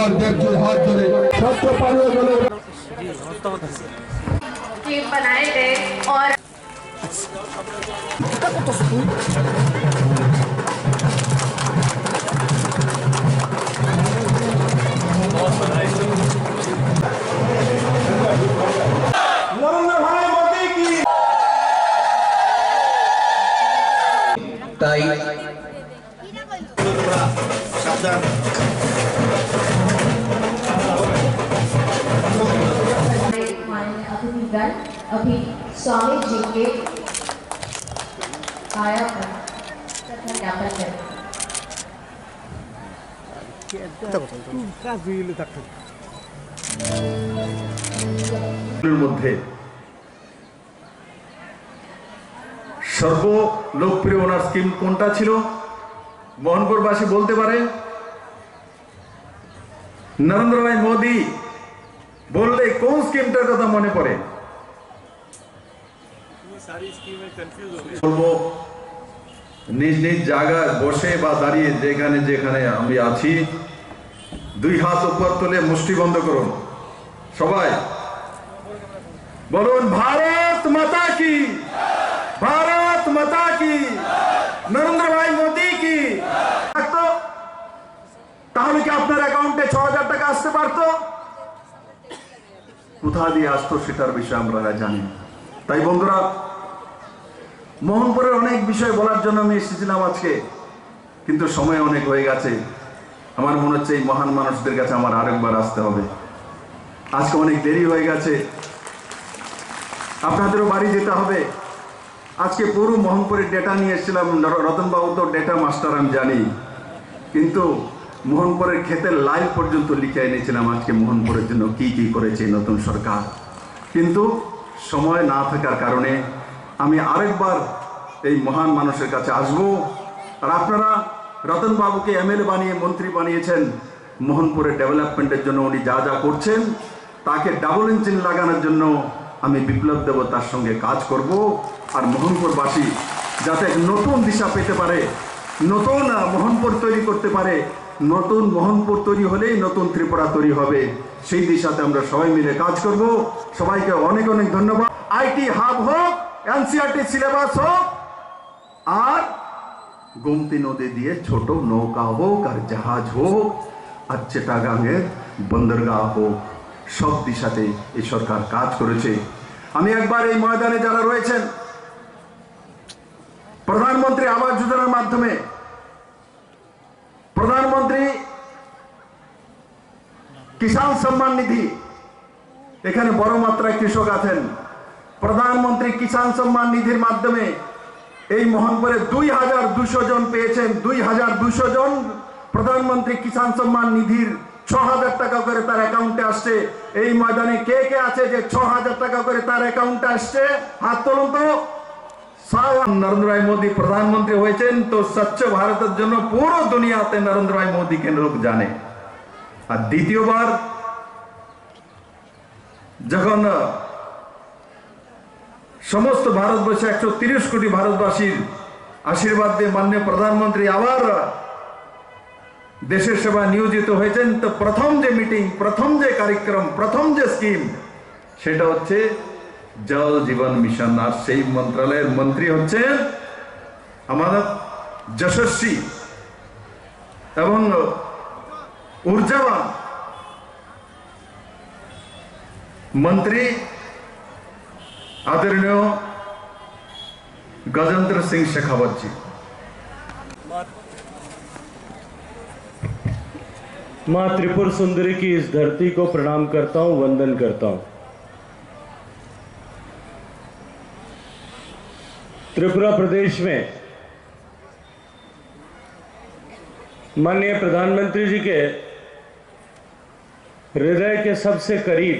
একবার দেখজোড় হাত ধরে স্বচ্ছ পানীয় জলের बनाए गए और नरेंद्र भाई मोदी की তাই अतिथिगण अभी स्वामी जी के काया पर ज्ञापन करें। মধ্যে সর্ব লোকপ্রিয় ওনার স্কিম কোনটা ছিল মোহনপুরবাসী বলতে পারে? নরেন্দ্র ভাই মোদি বললে কোন স্কিমটার কথা মনে পড়ে? বলবো নিজ নিজ জায়গায় বসে বা দাঁড়িয়ে যেখানে যেখানে আমি আছি দুই হাত উপর তুলে মুষ্টি বন্ধ করুন। সবাই বলুন ভারত মাতা কি, ভারত মাতা কি, নরেন্দ্র ভাই মোদি কি। তাহলে কি আপনার অ্যাকাউন্টে ৬,০০০ টাকা আসতে পারতো? কোথা দিয়ে আসতো সেটার বিষয়ে আমরা জানি। তাই বন্ধুরা, মোহনপুরের অনেক বিষয় বলার জন্য আমি এসেছিলাম আজকে, কিন্তু সময় অনেক হয়ে গেছে। আমার মনে হচ্ছে এই মহান মানুষদের কাছে আমার আরেকবার আসতে হবে। আজকে অনেক দেরি হয়ে গেছে, আপনাদেরও বাড়ি যেতে হবে। আজকে পুরো মোহনপুরের ডেটা নিয়ে এসেছিলাম, রতনবাবু তো ডেটা মাস্টার আমি জানি, কিন্তু মোহনপুরের ক্ষেতের লাইভ পর্যন্ত লিখে এনেছিলাম আজকে মোহনপুরের জন্য কি কি করেছে নতুন সরকার। কিন্তু সময় না থাকার কারণে আমি আরেকবার এই মহান মানুষের কাছে আসব। আর আপনারা রতনবাবুকে এমএলএ বানিয়ে মন্ত্রী বানিয়েছেন, মোহনপুরের ডেভেলপমেন্টের জন্য উনি যা যা করছেন তাকে ডাবল ইঞ্জিন লাগানোর জন্য আমি বিপ্লব দেব, তার সঙ্গে কাজ করব। আর মোহনপুরবাসী যাতে নতুন দিশা পেতে পারে, নতুন মোহনপুর তৈরি করতে পারে। নতুন মোহনপুর তৈরি হলেই নতুন ত্রিপুরা তৈরি হবে। সেই দিশাতে আমরা সবাই মিলে কাজ করব। সবাইকে অনেক অনেক ধন্যবাদ। আইটি হাব হোক, এনসিআরটি সিলেবাস হোক, আর গোমতী নদী দিয়ে ছোট নৌকা হোক আর জাহাজ হোক আর চিটাগাংয়ের বন্দরগাহ হোক, সব দিশাতে এই সরকার কাজ করেছে। আমি একবার এই ময়দানে যারা রয়েছেন, প্রধানমন্ত্রী আবাস যোজনার মাধ্যমে প্রধানমন্ত্রী কিষাণ সম্মান নিধি, এখানে বড় মাত্রায় কৃষক আছেন। প্রধানমন্ত্রী কিষাণ সম্মান নিধির মাধ্যমে এই মোহনপুরে ২,২০০ জন পেয়েছেন। ২,২০০ জন প্রধানমন্ত্রী কিষাণ সম্মান নিধির ৬,০০০ টাকা করে তার অ্যাকাউন্টে আসছে। এই ময়দানে কে কে আছে যে ৬,০০০ টাকা করে তার অ্যাকাউন্টে আসছে? হাত তুলুন তো। নরেন্দ্র ভাই মোদি প্রধানমন্ত্রী হয়েছেন তো স্বচ্ছ ভারতের জন্য পুরো দুনিয়াতে নরেন্দ্র ভাই মোদীকে লোক জানে। আর দ্বিতীয়বার যখন সমস্ত ভারতবর্ষে ১৩০ কোটি ভারতবাসীর আশীর্বাদ দিয়ে মাননীয় প্রধানমন্ত্রী আবার দেশের সেবা নিয়োজিত হয়েছেন, তো প্রথম যে মিটিং, প্রথম যে কার্যক্রম, প্রথম যে স্কিম, সেটা হচ্ছে জল জীবন মিশন। আর সেই মন্ত্রণালয়ের মন্ত্রী হচ্ছেন আমাদের যশস্বী এবং ঊর্জাবান मंत्री आदरणीय गजेंद्र सिंह शेखावत जी। माँ त्रिपुर सुंदरी की इस धरती को प्रणाम करता हूँ, वंदन करता हूँ। त्रिपुरा प्रदेश में माननीय प्रधानमंत्री जी के हृदय के सबसे करीब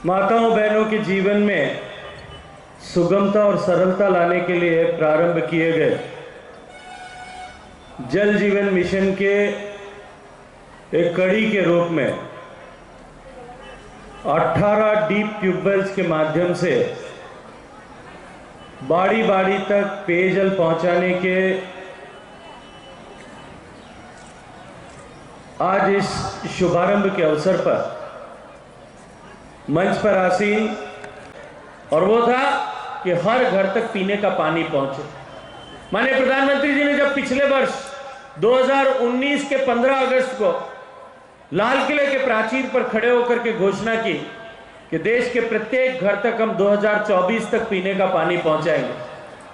माताओं बहनों के जीवन में सुगमता और सरलता लाने के लिए प्रारंभ किए गए जल जीवन मिशन के एक कड़ी के रूप में 18 डीप ट्यूबवेल्स के माध्यम से बाड़ी बाड़ी तक पेयजल पहुंचाने के आज इस शुभारंभ के अवसर पर मंच पर आसीन, और वो था कि हर घर तक पीने का पानी पहुंचे। माननीय प्रधानमंत्री जी ने जब पिछले वर्ष 2019 के 15 अगस्त को लाल किले के प्राचीर पर खड़े होकर के घोषणा की कि देश के प्रत्येक घर तक हम 2024 तक पीने का पानी पहुंचाएंगे,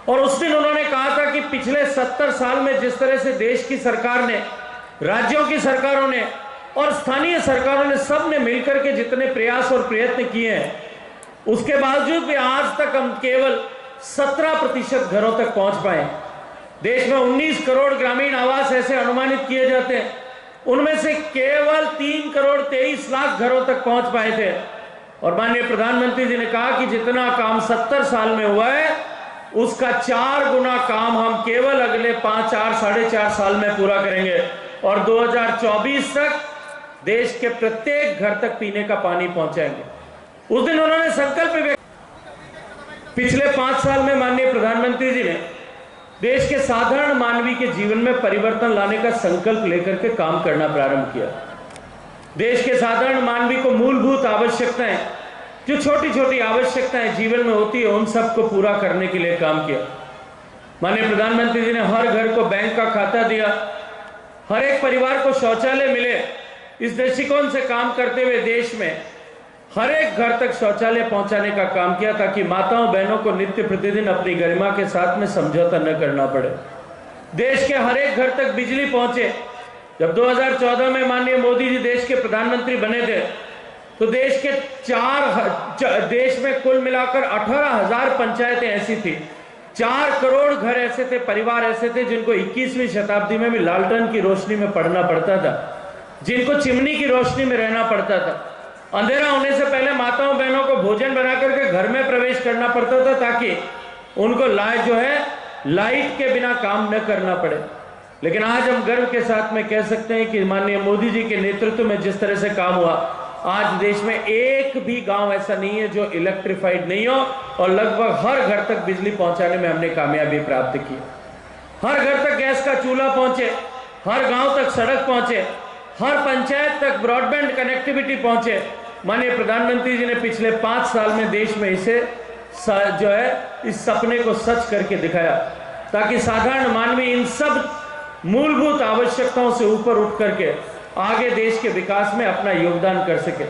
और उस दिन उन्होंने कहा था कि पिछले 70 साल में जिस तरह से देश की सरकार ने, राज्यों की सरकारों ने और स्थानीय सरकारों ने, सब ने मिलकर के जितने प्रयास और प्रयत्न किए हैं, उसके बावजूद भी आज तक हम केवल 17% घरों तक पहुंच पाए। देश में 19 करोड़ ग्रामीण आवास ऐसे अनुमानित किए जाते हैं, उनमें से केवल 3 करोड़ 23 लाख घरों तक पहुंच पाए थे। और माननीय प्रधानमंत्री जी ने कहा कि जितना काम 70 साल में हुआ है, उसका 4 गुना काम हम केवल अगले 4.5 साल में पूरा करेंगे, और 2024 तक देश के प्रत्येक घर तक पीने का पानी पहुंचाएंगे। उस दिन उन्होंने संकल्प व्यक्त। पिछले 5 साल में माननीय प्रधानमंत्री जी ने देश के साधारण मानवी के जीवन में परिवर्तन लाने का संकल्प लेकर के काम करना प्रारंभ किया। देश के साधारण मानवी को मूलभूत आवश्यकताएं, जो छोटी छोटी आवश्यकताएं जीवन में होती है, उन सबको पूरा करने के लिए काम किया। माननीय प्रधानमंत्री जी ने हर घर को बैंक का खाता दिया, हर एक परिवार को शौचालय मिले। इस दृष्टिकोण से काम करते हुए देश में हर एक घर तक शौचालय पहुंचाने का काम किया, ताकि माताओं बहनों को नित्य प्रतिदिन अपनी गरिमा के साथ में समझौता न करना पड़े। देश के हर एक घर तक बिजली पहुंचे। जब 2014 में माननीय मोदी जी देश के प्रधानमंत्री बने थे, तो देश में कुल मिलाकर 18,000 पंचायतें ऐसी थी, 4 करोड़ घर ऐसे थे, परिवार ऐसे थे जिनको 21वीं शताब्दी में भी लालटेन की रोशनी में पढ़ना पड़ता था, जिनको चिमनी की रोशनी में रहना पड़ता था। अंधेरा होने से पहले माताओं बहनों को भोजन बना करके घर में प्रवेश करना पड़ता था, ताकि उनको लाइट के बिना काम न करना पड़े। लेकिन आज हम गर्व के साथ में कह सकते हैं कि माननीय मोदी जी के नेतृत्व में जिस तरह से काम हुआ, आज देश में एक भी गांव ऐसा नहीं है जो इलेक्ट्रिफाइड नहीं हो, और लगभग हर घर तक बिजली पहुंचाने में हमने कामयाबी प्राप्त की। हर घर तक गैस का चूल्हा पहुंचे, हर गांव तक सड़क पहुंचे, हर पंचायत तक ब्रॉडबैंड कनेक्टिविटी पहुंचे। माननीय प्रधानमंत्री जी ने पिछले 5 साल में देश में इस सपने को सच करके दिखाया, ताकि साधारण मानवी इन सब मूलभूत आवश्यकताओं से ऊपर उठ करके आगे देश के विकास में अपना योगदान कर सके।